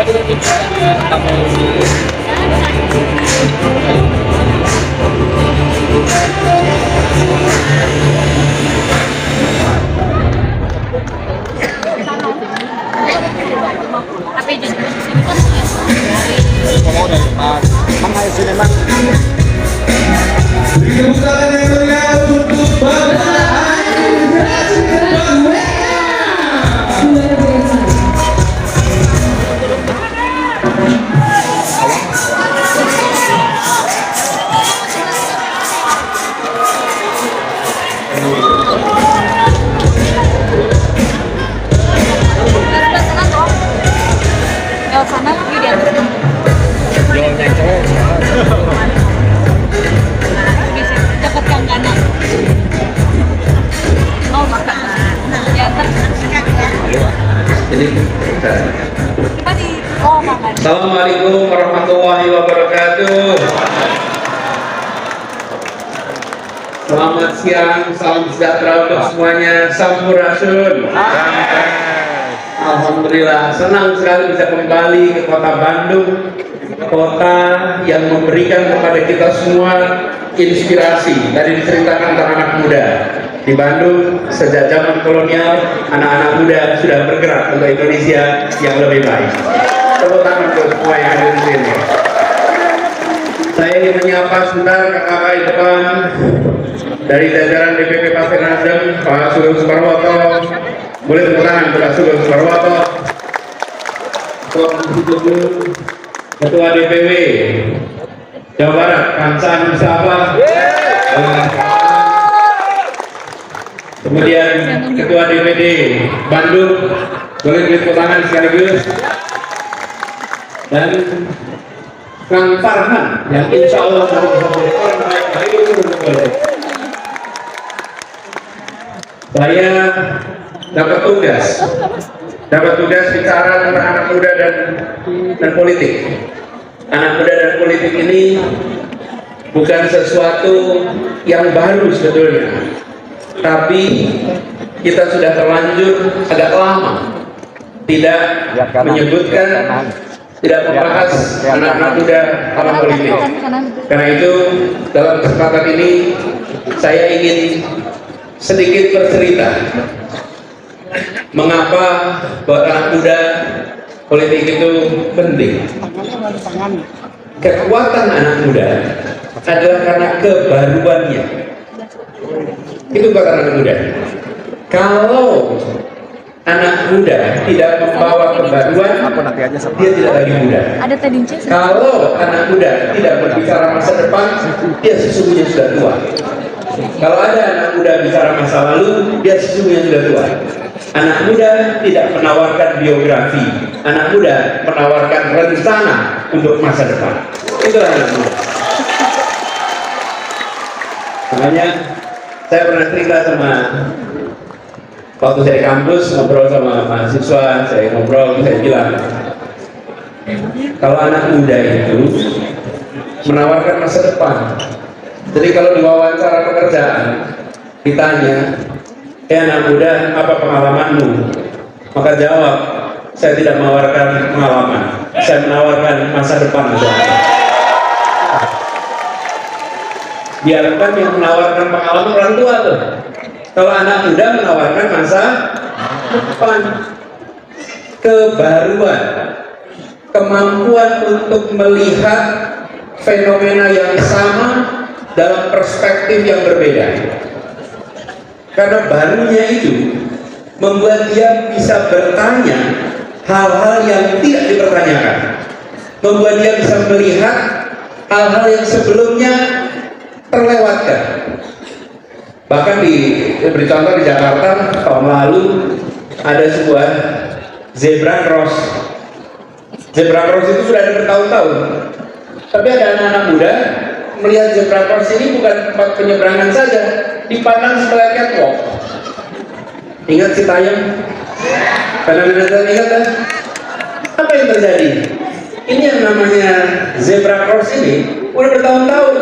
Tapi jadi sini kan Kalau dari depan, emang ayo sini bang. sana lagi di atas. Jualnya cewek. Bisa dekat yang kanan. Oh makan. Ya ntar. Jadi Kita di makan. Assalamualaikum warahmatullahi wabarakatuh. Selamat siang, salam sejahtera untuk semuanya. Sampurasun. Alhamdulillah, senang sekali bisa kembali ke kota Bandung, kota yang memberikan kepada kita semua inspirasi. Tadi diceritakan tentang anak muda di Bandung sejak zaman kolonial, anak-anak muda sudah bergerak untuk Indonesia yang lebih baik. Tepuk tangan untuk semua yang ada di sini. Saya ingin menyapa sebentar kakak-kakak di depan dari jajaran DPP Partai Nasdem, Pak Sugeng Suparwoto. Boleh tepuk tangan Pak Sugeng Suparwoto. Ketua DPW Jawa Barat, Kansan Mustafa. Kemudian Ketua DPD Bandung, boleh tepuk tangan sekaligus. Dan Kang Farhan yang insya Allah saya dapat tugas bicara tentang anak muda dan politik. Anak muda dan politik ini bukan sesuatu yang baru sebetulnya, tapi kita sudah terlanjur agak lama tidak menyebutkan, tidak membahas anak-anak muda dalam politik. Karena itu dalam kesempatan ini saya ingin sedikit bercerita mengapa buat anak muda politik itu penting. Kekuatan anak muda adalah karena kebaruannya. Itu kekuatan anak muda. Kalau anak muda tidak membawa kebaruan, dia tidak lagi muda. Ada tadince. Kalau anak muda tidak berbicara masa depan, dia sesungguhnya sudah tua. Kalau ada anak muda bicara masa lalu, dia sesungguhnya sudah tua. Anak muda tidak menawarkan biografi. Anak muda menawarkan rencana untuk masa depan. Itulah anak muda. Makanya saya pernah cerita sama, waktu saya di kampus ngobrol sama mahasiswa, saya bilang, kalau anak muda itu menawarkan masa depan. Jadi kalau diwawancara pekerjaan ditanya, anak muda, apa pengalamanmu? Maka jawab, saya tidak menawarkan pengalaman, saya menawarkan masa depan. Biarkan yang menawarkan pengalaman orang tua tuh. Kalau anak muda menawarkan masa depan, kebaruan, kemampuan untuk melihat fenomena yang sama dalam perspektif yang berbeda. Karena barunya itu membuat dia bisa bertanya hal-hal yang tidak dipertanyakan, membuat dia bisa melihat hal-hal yang sebelumnya terlewatkan. Bahkan beri contoh di Jakarta tahun lalu ada sebuah zebra cross. Zebra cross itu sudah ada bertahun-tahun, tapi ada anak-anak muda melihat zebra cross ini bukan tempat penyeberangan saja, dipandang sebagai catwalk. Ingat si Tayang? Fenomena ingat kan? Apa yang terjadi? Ini yang namanya zebra cross ini udah bertahun-tahun,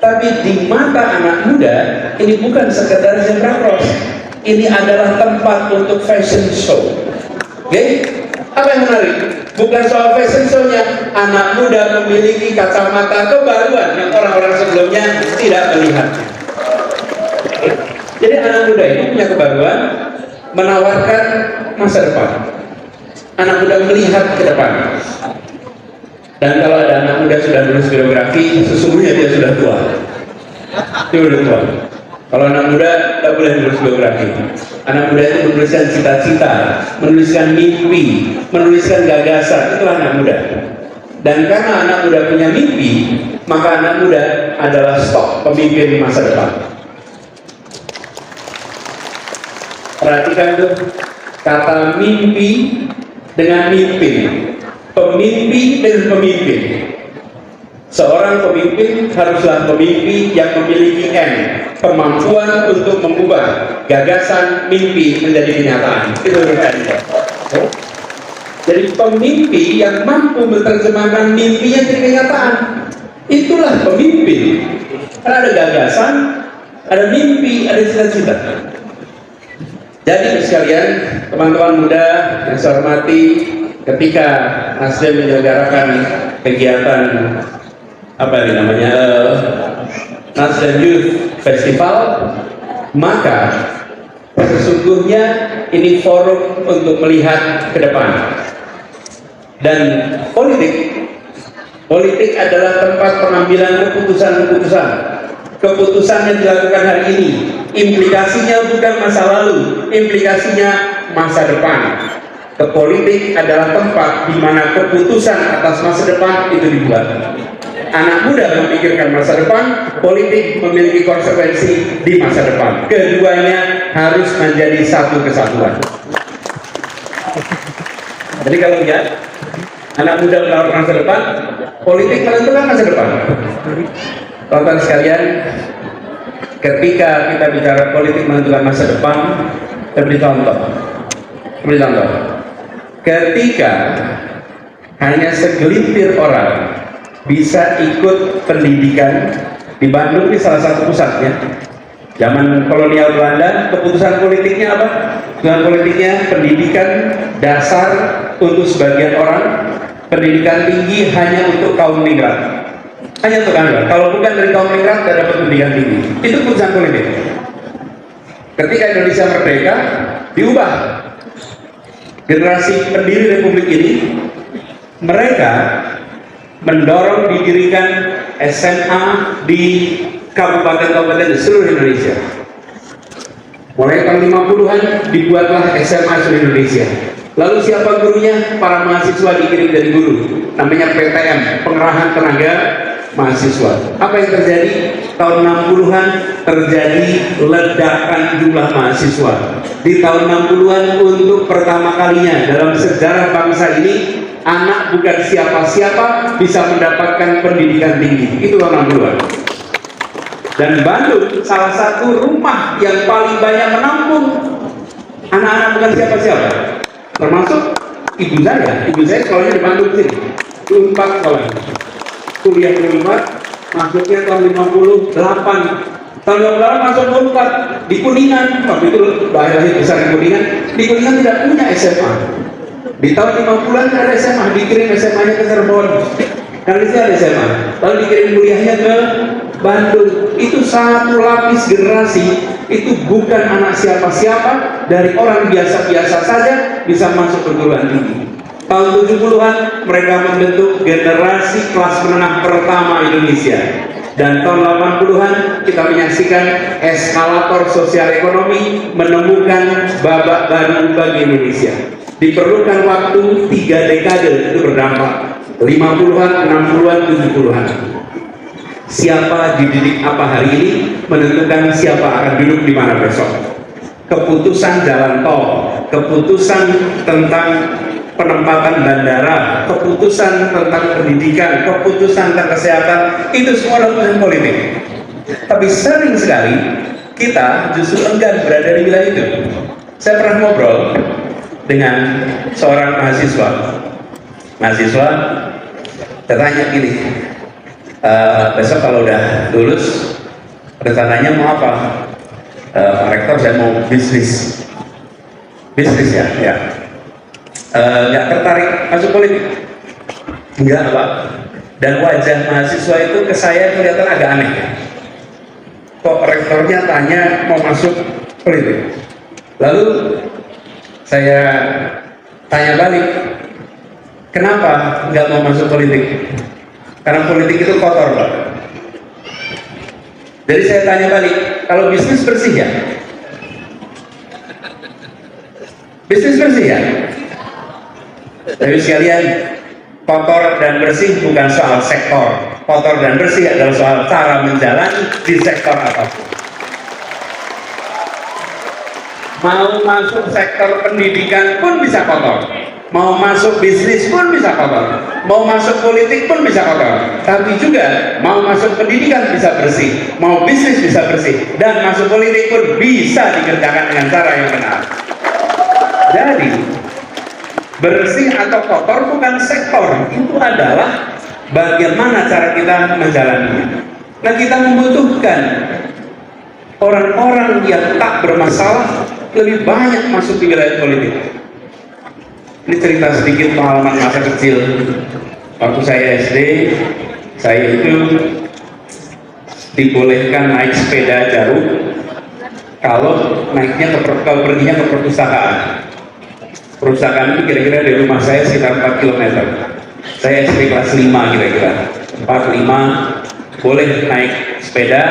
tapi di mata anak muda ini bukan sekedar zebra cross. Ini adalah tempat untuk fashion show. Oke? Apa yang menarik? bukan soal fashion show-nya. Anak muda memiliki kacamata kebaruan yang orang-orang sebelumnya tidak melihatnya. Jadi anak muda ini punya kebaruan, menawarkan masa depan. Anak muda melihat ke depan. Dan kalau ada anak muda sudah lulus biografi, sesungguhnya dia sudah tua. Dia sudah tua. Kalau anak muda tidak boleh menulis biografi. Anak muda itu menuliskan cita-cita, menuliskan mimpi, menuliskan gagasan. Itulah anak muda. Dan karena anak muda punya mimpi, maka anak muda adalah stok pemimpin masa depan. Perhatikan tuh kata mimpi dengan mimpin, pemimpi dengan pemimpin. Seorang pemimpin haruslah pemimpin yang memiliki kemampuan untuk mengubah gagasan mimpi menjadi kenyataan. Itu artinya. Jadi pemimpi yang mampu menerjemahkan mimpinya jadi kenyataan, itulah pemimpin. Karena ada gagasan, ada mimpi, ada cita-cita. Jadi sekalian, teman-teman muda yang saya hormati, ketika Nasdem menyelenggarakan kegiatan Nasdem Youth Festival, maka sesungguhnya ini forum untuk melihat ke depan. Dan politik adalah tempat pengambilan keputusan-keputusan. Keputusan yang dilakukan hari ini, implikasinya bukan masa lalu, implikasinya masa depan. Politik adalah tempat di mana keputusan atas masa depan itu dibuat. Anak muda memikirkan masa depan, politik memiliki konsekuensi di masa depan. Keduanya harus menjadi satu kesatuan. Jadi kalau lihat anak muda menawarkan masa depan, politik menentukan masa depan. Teman-teman sekalian, ketika kita bicara politik menentukan masa depan, saya beri contoh. Ketika hanya segelintir orang bisa ikut pendidikan di Bandung, ini salah satu pusatnya. Zaman kolonial Belanda, keputusan politiknya apa? Keputusan politiknya pendidikan dasar untuk sebagian orang, pendidikan tinggi hanya untuk kaum migran. Hanya untuk Anda. Kalau bukan dari kaum migran, tidak dapat pendidikan tinggi. Itu keputusan politik. Ketika Indonesia merdeka, diubah. Generasi pendiri Republik ini, mereka mendorong didirikan SMA di kabupaten-kabupaten di seluruh Indonesia. Mulai tahun 50-an dibuatlah SMA seluruh Indonesia. Lalu siapa gurunya? Para mahasiswa dikirim dari guru. Namanya PTM, Pengerahan Tenaga Mahasiswa. Apa yang terjadi? Tahun 60-an terjadi ledakan jumlah mahasiswa. Di tahun 60-an untuk pertama kalinya dalam sejarah bangsa ini, anak bukan siapa-siapa bisa mendapatkan pendidikan tinggi. Itu tahun 60-an. Dan Bandung salah satu rumah yang paling banyak menampung anak-anak bukan siapa-siapa. Termasuk ibu saya sekolahnya di Bandung sini. 4 sekolah. Kuliah di 4, masuknya tahun 58. Tahun 58 masuk 4 di Kuningan. Waktu itu daerah besar di Kuningan. Di Kuningan tidak punya SMA. Di tahun 50-an ada SMA, dikirim SMA-nya ke Cirebon. Dan di sini ada SMA. Lalu dikirim kuliahnya ke Bandung. Itu satu lapis generasi. Itu bukan anak siapa-siapa, dari orang biasa-biasa saja bisa masuk perguruan tinggi. Tahun 70-an mereka membentuk generasi kelas menengah pertama Indonesia. Dan tahun 80-an kita menyaksikan eskalator sosial ekonomi menemukan babak baru bagi Indonesia. Diperlukan waktu 3 dekade itu berdampak. 50-an, 60-an, 70-an. Siapa dididik apa hari ini menentukan siapa akan duduk di mana besok. Keputusan jalan tol, keputusan tentang penempatan bandara, keputusan tentang pendidikan, keputusan tentang kesehatan, itu semua keputusan politik. Tapi sering sekali kita justru enggan berada di wilayah itu. Saya pernah ngobrol dengan seorang mahasiswa, saya tanya gini, besok kalau udah lulus rencananya mau apa? Pak Rektor, saya mau bisnis ya. nggak tertarik masuk politik? Enggak, Pak. Dan wajah mahasiswa itu ke saya kelihatan agak aneh. Kok rektornya tanya mau masuk politik? Lalu saya tanya balik, kenapa nggak mau masuk politik? Karena politik itu kotor, Pak. Jadi saya tanya balik, kalau bisnis bersih ya? Bisnis bersih ya? Tapi sekalian, kotor dan bersih bukan soal sektor. Kotor dan bersih adalah soal cara menjalani di sektor apapun. Mau masuk sektor pendidikan pun bisa kotor. Mau masuk bisnis pun bisa kotor. Mau masuk politik pun bisa kotor. Tapi juga mau masuk pendidikan bisa bersih. Mau bisnis bisa bersih. Dan masuk politik pun bisa dikerjakan dengan cara yang benar. Jadi bersih atau kotor bukan sektor, itu adalah bagaimana cara kita menjalaninya. Nah, kita membutuhkan orang-orang yang tak bermasalah lebih banyak masuk di wilayah politik. Ini cerita sedikit pengalaman masa kecil. Waktu saya SD, saya itu dibolehkan naik sepeda jauh kalau kalau perginya ke perpustakaan. Perpustakaan itu kira-kira dari rumah saya sekitar 4 km. Saya SD kelas 5 kira-kira 4-5, boleh naik sepeda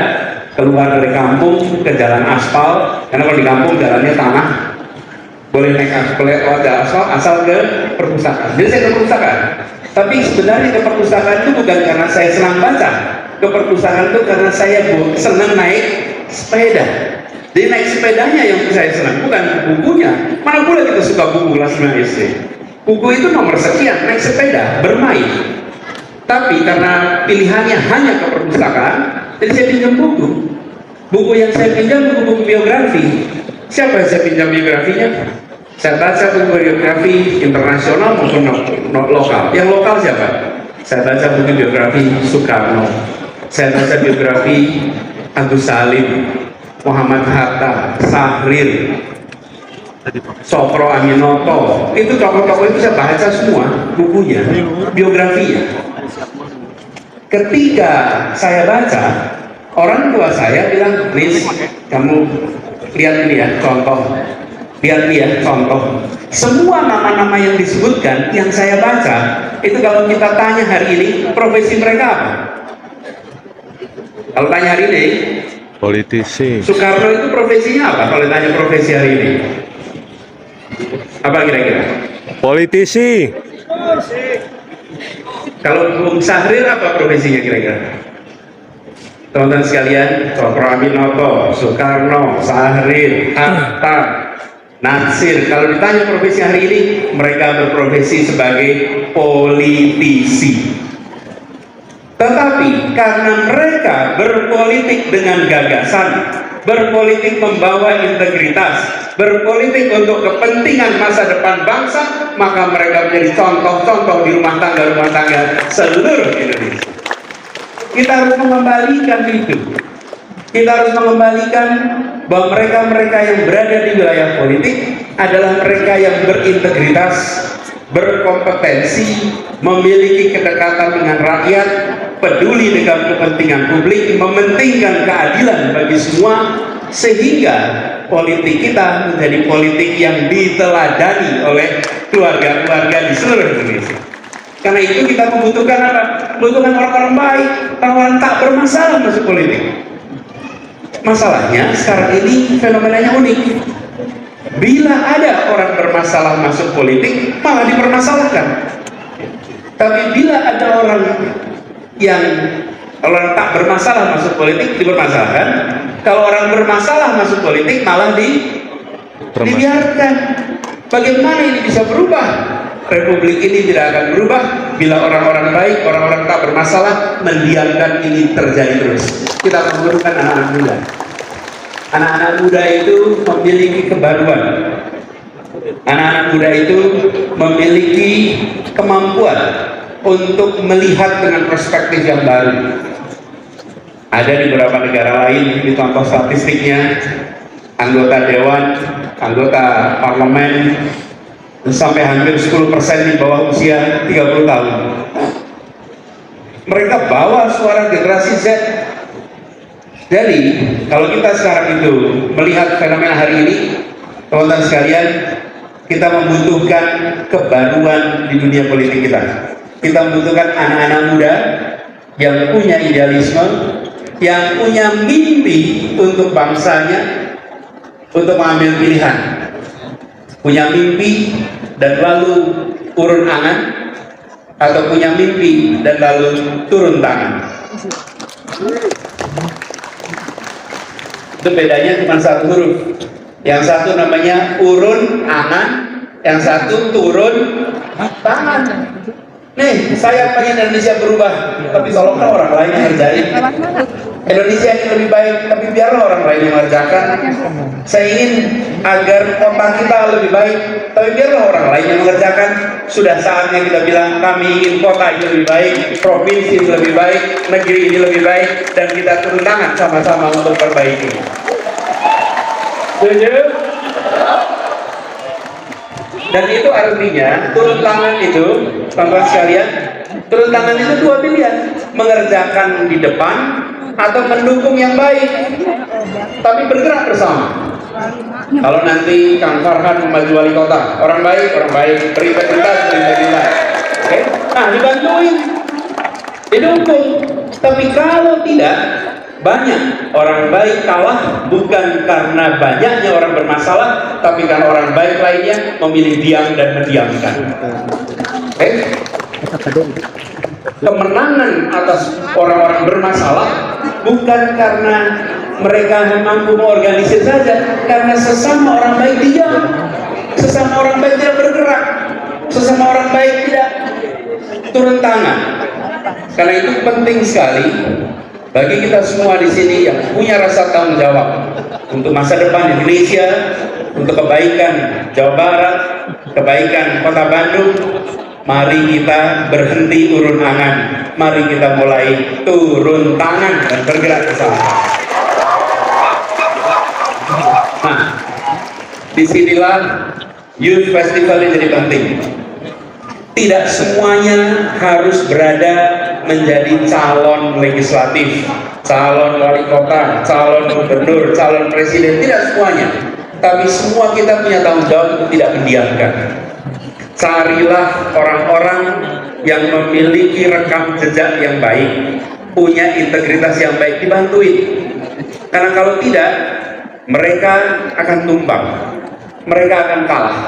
keluar dari kampung ke jalan aspal, karena kalau di kampung jalannya tanah. Boleh naik aspal asal ke perpustakaan. Jadi saya ke perpustakaan. Tapi sebenarnya ke perpustakaan itu bukan karena saya senang baca. Ke perpustakaan itu karena saya senang naik sepeda. Jadi naik sepedanya yang saya senang, bukan bukunya. Mana boleh kita suka buku kelas 9 SD. Buku itu nomor sekian, naik sepeda, bermain. Tapi karena pilihannya hanya ke perpustakaan, jadi saya pinjam buku. Buku yang saya pinjam buku-buku biografi. Siapa yang saya pinjam biografinya? Saya baca buku biografi internasional maupun lokal. Yang lokal siapa? Saya baca buku biografi Soekarno. Saya baca biografi Agus Salim, Muhammad Hatta, Sahrir, Sokro Aminoto. Itu tokoh-tokoh itu saya baca semua bukunya, biografinya. Ketika saya baca, orang tua saya bilang, "Nis, kamu lihat ini ya contoh, lihat ini ya contoh." Semua nama-nama yang disebutkan yang saya baca itu kalau kita tanya hari ini profesi mereka apa? Kalau tanya hari ini, politisi. Soekarno itu profesinya apa? Kalau tanya profesi hari ini, apa kira-kira? Politisi. Kalau Bung Sahrir apa profesinya kira-kira? Teman-teman sekalian, Sokro Aminoto, Soekarno, Sahrir, Hatta, Natsir. Kalau ditanya profesi hari ini, mereka berprofesi sebagai politisi. Tetapi karena mereka berpolitik dengan gagasan, berpolitik membawa integritas, berpolitik untuk kepentingan masa depan bangsa, maka mereka menjadi contoh-contoh di rumah tangga seluruh Indonesia. Kita harus mengembalikan itu. Kita harus mengembalikan bahwa mereka-mereka yang berada di wilayah politik adalah mereka yang berintegritas, berkompetensi, memiliki kedekatan dengan rakyat, peduli dengan kepentingan publik, mementingkan keadilan bagi semua, sehingga politik kita menjadi politik yang diteladani oleh keluarga-keluarga di seluruh Indonesia. Karena itu kita membutuhkan apa? Membutuhkan orang-orang baik, orang-orang tak bermasalah masuk politik. Masalahnya sekarang ini fenomenanya unik. Bila ada orang bermasalah masuk politik, malah dipermasalahkan. Tapi bila ada orang tak bermasalah masuk politik, dipermasalahkan. Kalau orang bermasalah masuk politik, malah dibiarkan. Bagaimana ini bisa berubah? Republik ini tidak akan berubah bila orang-orang baik, orang-orang tak bermasalah mendiamkan ini terjadi terus. Kita membutuhkan anak-anak muda. Anak-anak muda itu memiliki kebaruan. Anak-anak muda itu memiliki kemampuan untuk melihat dengan perspektif yang baru. Ada di beberapa negara lain, di contoh statistiknya, anggota dewan, anggota parlemen sampai hampir 10% di bawah usia 30 tahun. Mereka bawa suara generasi Z. Jadi kalau kita sekarang itu melihat fenomena hari ini, teman-teman sekalian, kita membutuhkan kebaruan di dunia politik kita. Kita membutuhkan anak-anak muda yang punya idealisme, yang punya mimpi untuk bangsanya, untuk mengambil pilihan, punya mimpi dan lalu urun angan, atau punya mimpi dan lalu turun tangan. Itu bedanya cuma satu huruf. Yang satu namanya urun angan, yang satu turun tangan. Nih, saya pengen Indonesia berubah, tapi tolonglah orang lain yang ngerjain. Indonesia ini lebih baik, tapi biarlah orang lain yang mengerjakan. Saya ingin agar kota kita lebih baik, tapi biarlah orang lain yang mengerjakan. Sudah saatnya kita bilang, kami ingin kota ini lebih baik, provinsi ini lebih baik, negeri ini lebih baik, dan kita turun tangan sama-sama untuk perbaiki. Setuju? Dan itu artinya turun tangan itu, teman-teman sekalian, turun tangan itu dua pilihan: mengerjakan di depan atau mendukung yang baik, tapi bergerak bersama. Kalau nanti Kang Farhan maju wali kota, orang baik, berintegritas, oke? Nah, dibantuin, didukung. Tapi kalau tidak, banyak orang baik kalah bukan karena banyaknya orang bermasalah, tapi karena orang baik lainnya memilih diam dan mendiamkan. Oke? Kemenangan atas orang-orang bermasalah bukan karena mereka mampu mengorganisir saja, karena sesama orang baik diam, sesama orang baik tidak bergerak, sesama orang baik tidak turun tangan. Karena itu penting sekali bagi kita semua di sini yang punya rasa tanggung jawab untuk masa depan Indonesia, untuk kebaikan Jawa Barat, kebaikan Kota Bandung. Mari kita berhenti urun angan, mari kita mulai turun tangan dan bergerak bersama. Nah, disinilah Youth Festival ini jadi penting. Tidak semuanya harus berada menjadi calon legislatif, calon wali kota, calon gubernur, calon presiden, tidak semuanya. Tapi semua kita punya tanggung jawab untuk tidak mendiamkan. Carilah orang-orang yang memiliki rekam jejak yang baik, punya integritas yang baik, dibantuin. Karena kalau tidak, mereka akan tumbang, mereka akan kalah.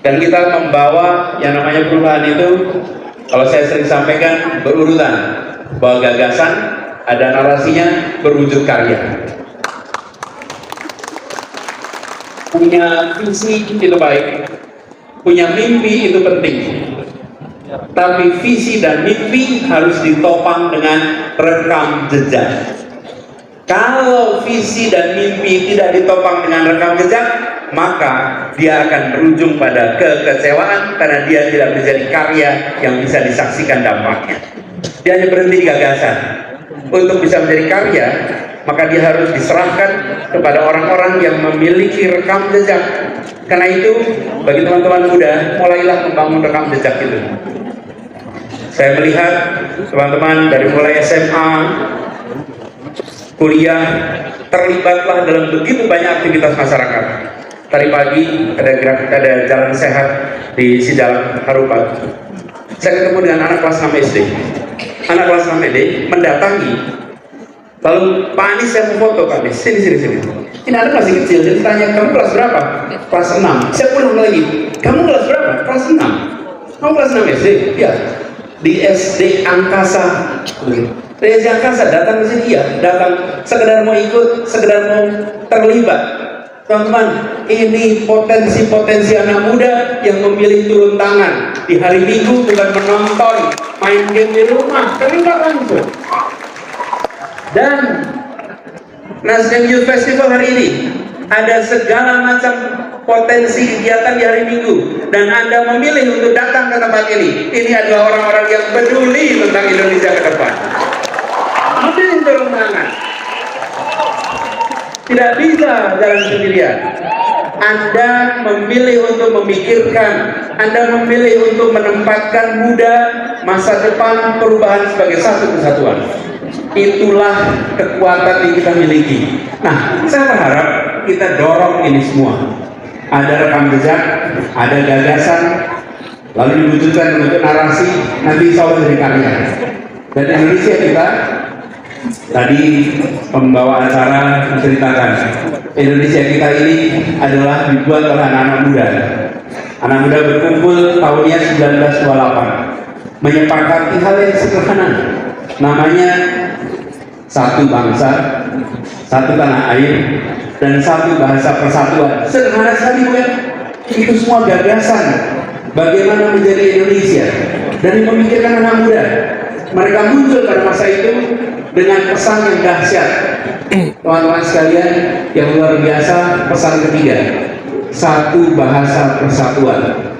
Dan kita membawa yang namanya perubahan itu, kalau saya sering sampaikan, berurutan. Bahwa gagasan, ada narasinya, berwujud karya. Punya visi itu baik, punya mimpi itu penting. Tapi visi dan mimpi harus ditopang dengan rekam jejak. Kalau visi dan mimpi tidak ditopang dengan rekam jejak, maka dia akan berujung pada kekecewaan karena dia tidak menjadi karya yang bisa disaksikan dampaknya. Dia hanya berhenti di gagasan. Untuk bisa menjadi karya, maka dia harus diserahkan kepada orang-orang yang memiliki rekam jejak. Karena itu, bagi teman-teman muda, mulailah membangun rekam jejak itu. Saya melihat teman-teman dari mulai SMA, kuliah, terlibatlah dalam begitu banyak aktivitas masyarakat. Tadi pagi ada jalan sehat di Sidalam Harupat. Saya ketemu dengan anak kelas 6 SD. Anak kelas 6 SD mendatangi. Lalu Pak Anies, saya mau foto Pak Anies. Sini. Ini anak masih kecil. Jadi tanya, kamu kelas berapa? Kelas 6. Saya pulang lagi. Kamu kelas berapa? Kelas 6. Kamu kelas 6 SD? Ya. Di SD Angkasa. Di SD Angkasa datang ke sini ya. Datang sekedar mau ikut, sekedar mau terlibat. Teman-teman, ini potensi-potensi anak muda yang memilih turun tangan di hari Minggu, bukan menonton main game di rumah, terlibat langsung. Dan Nasdem Youth Festival hari ini ada segala macam potensi kegiatan di hari Minggu, dan Anda memilih untuk datang ke tempat ini. Ini adalah orang-orang yang peduli tentang Indonesia ke depan. Memilih turun tangan. Tidak bisa jalan sendirian. Anda memilih untuk memikirkan, Anda memilih untuk menempatkan muda, masa depan, perubahan sebagai satu kesatuan. Itulah kekuatan yang kita miliki. Nah, saya berharap kita dorong ini semua. Ada rekam jejak, ada gagasan, lalu diwujudkan untuk narasi, nanti insya Allah jadi karya. Dan Indonesia kita, tadi pembawa acara menceritakan, Indonesia kita ini adalah dibuat oleh anak-anak muda. Anak muda berkumpul tahunnya 1928, menyepakati hal yang sederhana, namanya satu bangsa, satu tanah air, dan satu bahasa persatuan. Sederhana sekali bukan? Itu semua gagasan bagaimana menjadi Indonesia dari memikirkan anak muda. Mereka muncul pada masa itu dengan pesan yang dahsyat. Teman-teman sekalian yang luar biasa, pesan ketiga, satu bahasa persatuan.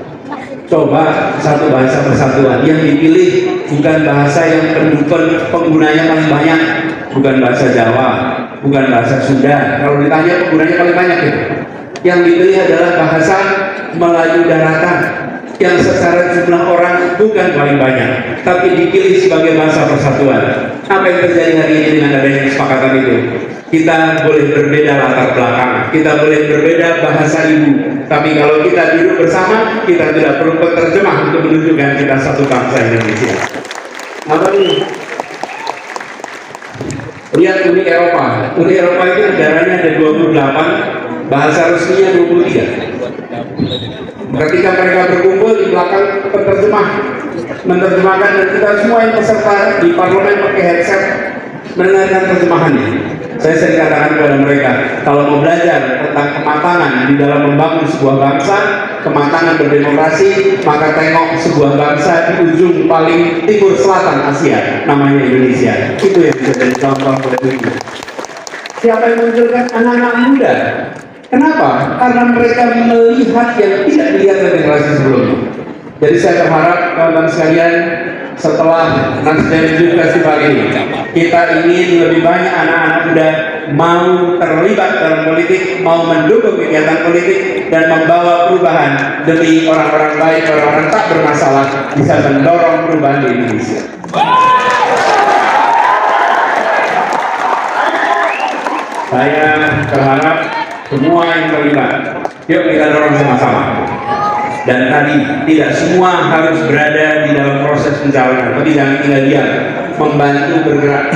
Coba satu bahasa persatuan yang dipilih bukan bahasa yang penggunanya paling banyak, bukan bahasa Jawa, bukan bahasa Sunda. Kalau ditanya penggunanya paling banyak itu. Yang dipilih adalah bahasa Melayu daratan yang secara jumlah orang bukan paling banyak, tapi dipilih sebagai bahasa persatuan. Apa yang terjadi hari ini dengan adanya kesepakatan itu? Kita boleh berbeda latar belakang, kita boleh berbeda bahasa ibu, tapi kalau kita duduk bersama, kita tidak perlu penerjemah untuk menunjukkan kita satu bangsa Indonesia. Apa ini? Lihat Uni Eropa. Uni Eropa itu negaranya ada 28, bahasa resminya 23. Ketika mereka berkumpul di belakang penerjemah menerjemahkan, dan kita semua yang peserta di parlemen pakai headset mendengarkan terjemahannya. Saya sering katakan kepada mereka, kalau mau belajar tentang kematangan di dalam membangun sebuah bangsa, kematangan berdemokrasi, maka tengok sebuah bangsa di ujung paling timur selatan Asia, namanya Indonesia. Itu yang bisa jadi contoh buat dunia. Siapa yang munculkan? Anak-anak muda. Kenapa? Karena mereka melihat yang tidak dilihat oleh generasi sebelumnya. Jadi saya berharap kawan-kawan sekalian, setelah Nasdem Youth Festival ini, kita ingin lebih banyak anak-anak muda mau terlibat dalam politik, mau mendukung kegiatan politik, dan membawa perubahan demi orang-orang baik, orang-orang tak bermasalah, bisa mendorong perubahan di Indonesia. Saya berharap semua yang terlibat, yuk kita dorong sama-sama. Dan tadi, tidak semua harus berada di dalam proses pencalonan, tapi jangan tinggal diam, membantu bergerak.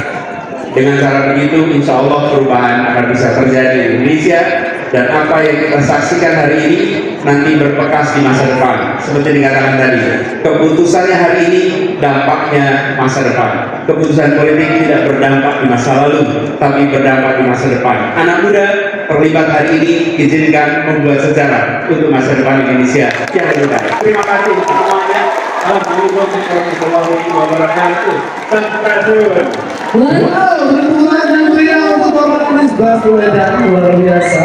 Dengan cara begitu, insya Allah perubahan akan bisa terjadi di Indonesia, dan apa yang kita saksikan hari ini nanti berbekas di masa depan. Seperti dikatakan tadi, keputusannya hari ini dampaknya masa depan. Keputusan politik tidak berdampak di masa lalu, tapi berdampak di masa depan. Anak muda terlibat hari ini, izinkan membuat sejarah untuk masa depan Indonesia yang lebih baik. Terima kasih semuanya. Assalamualaikum warahmatullahi wabarakatuh. Wow, tepuk tangan yang meriah untuk Bapak Anies Baswedan, luar biasa.